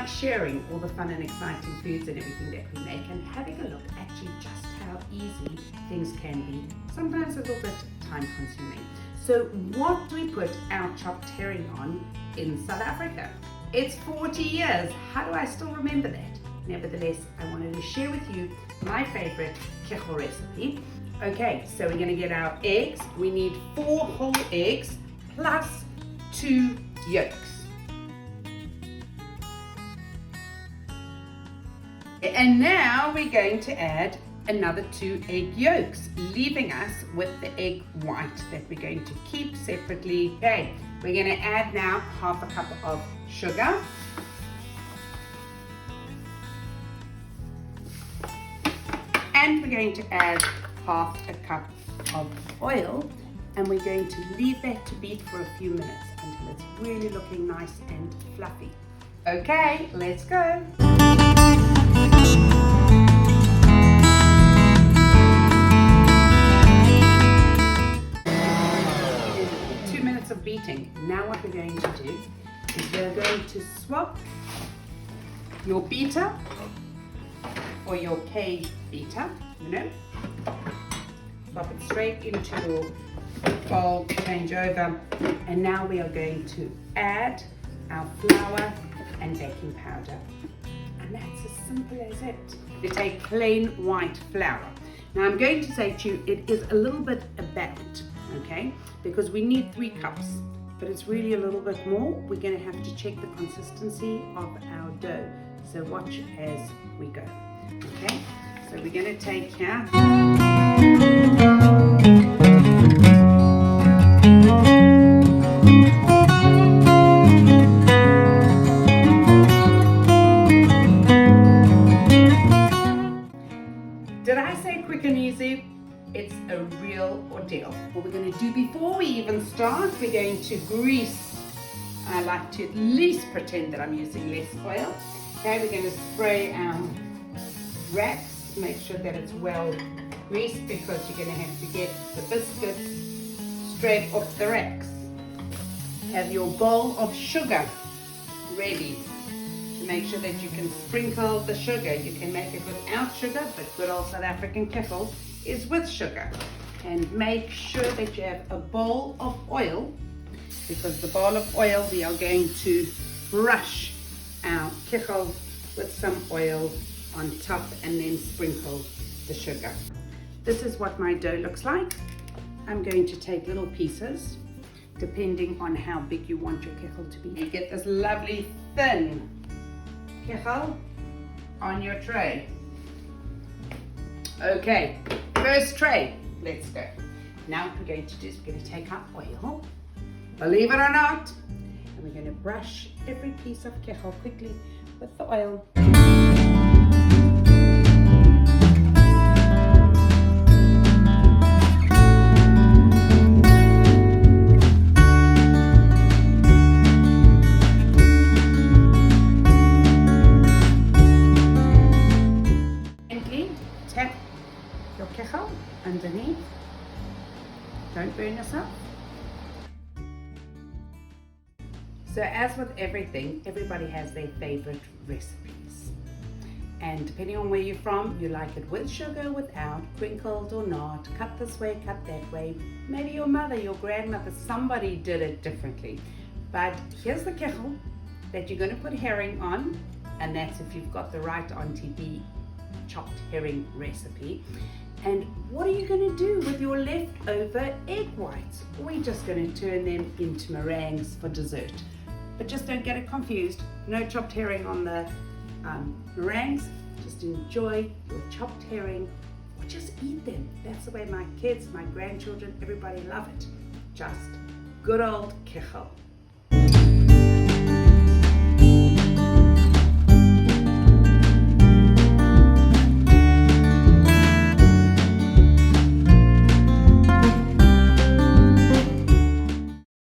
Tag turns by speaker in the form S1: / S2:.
S1: like sharing all the fun and exciting foods and everything that we make and having a look at just how easy things can be, sometimes a little bit time consuming. So what do we put our chopped herring on in South Africa? It's 40 years. How do I still remember that? Nevertheless, I wanted to share with you my favorite Kichel recipe. Okay, so we're going to get our eggs. We need 4 whole eggs plus 2 yolks. And now we're going to add another 2 egg yolks, leaving us with the egg white that we're going to keep separately. Okay, we're going to add now half a cup of sugar. And we're going to add half a cup of oil, and we're going to leave that to beat for a few minutes until it's really looking nice and fluffy. Okay, let's go. 2 minutes of beating. Now what we're going to do is we're going to swap your beater or your cage beater, swap it straight into your bowl, change over, and now we are going to add our flour and baking powder. And that's as simple as it. We take plain white flour. Now I'm going to say to you, it is a little bit about, okay? Because we need 3 cups, but it's really a little bit more. We're going to have to check the consistency of our dough. So watch as we go, okay? So we're going to take here. Did I say quick and easy? It's a real ordeal. What we're going to do before we even start, we're going to grease. I like to at least pretend that I'm using less oil. Okay, we're going to spray our racks. Make sure that it's well greased because you're going to have to get the biscuits straight off the racks. Have your bowl of sugar ready to make sure that you can sprinkle the sugar. You can make it without sugar, but good old South African Kichel is with sugar. And make sure that you have a bowl of oil, because the bowl of oil we are going to brush our Kichel with some oil on top and then sprinkle the sugar. This is what my dough looks like. I'm going to take little pieces depending on how big you want your Kichel to be. You get this lovely thin Kichel on your tray. Okay, first tray, let's go. Now what we're going to do is we're going to take our oil, believe it or not, and we're going to brush every piece of Kichel quickly with the oil. Tap your Kichel underneath. Don't burn yourself. So as with everything, everybody has their favorite recipes. And depending on where you're from, you like it with sugar, without, crinkled or not, cut this way, cut that way. Maybe your mother, your grandmother, somebody did it differently. But here's the Kichel that you're going to put herring on, and that's if you've got the right Auntie B chopped herring recipe. And what are you going to do with your leftover egg whites? We're just going to turn them into meringues for dessert. But just don't get it confused. No chopped herring on the meringues. Just enjoy your chopped herring or just eat them. That's the way my kids, my grandchildren, everybody love it. Just good old Kichel.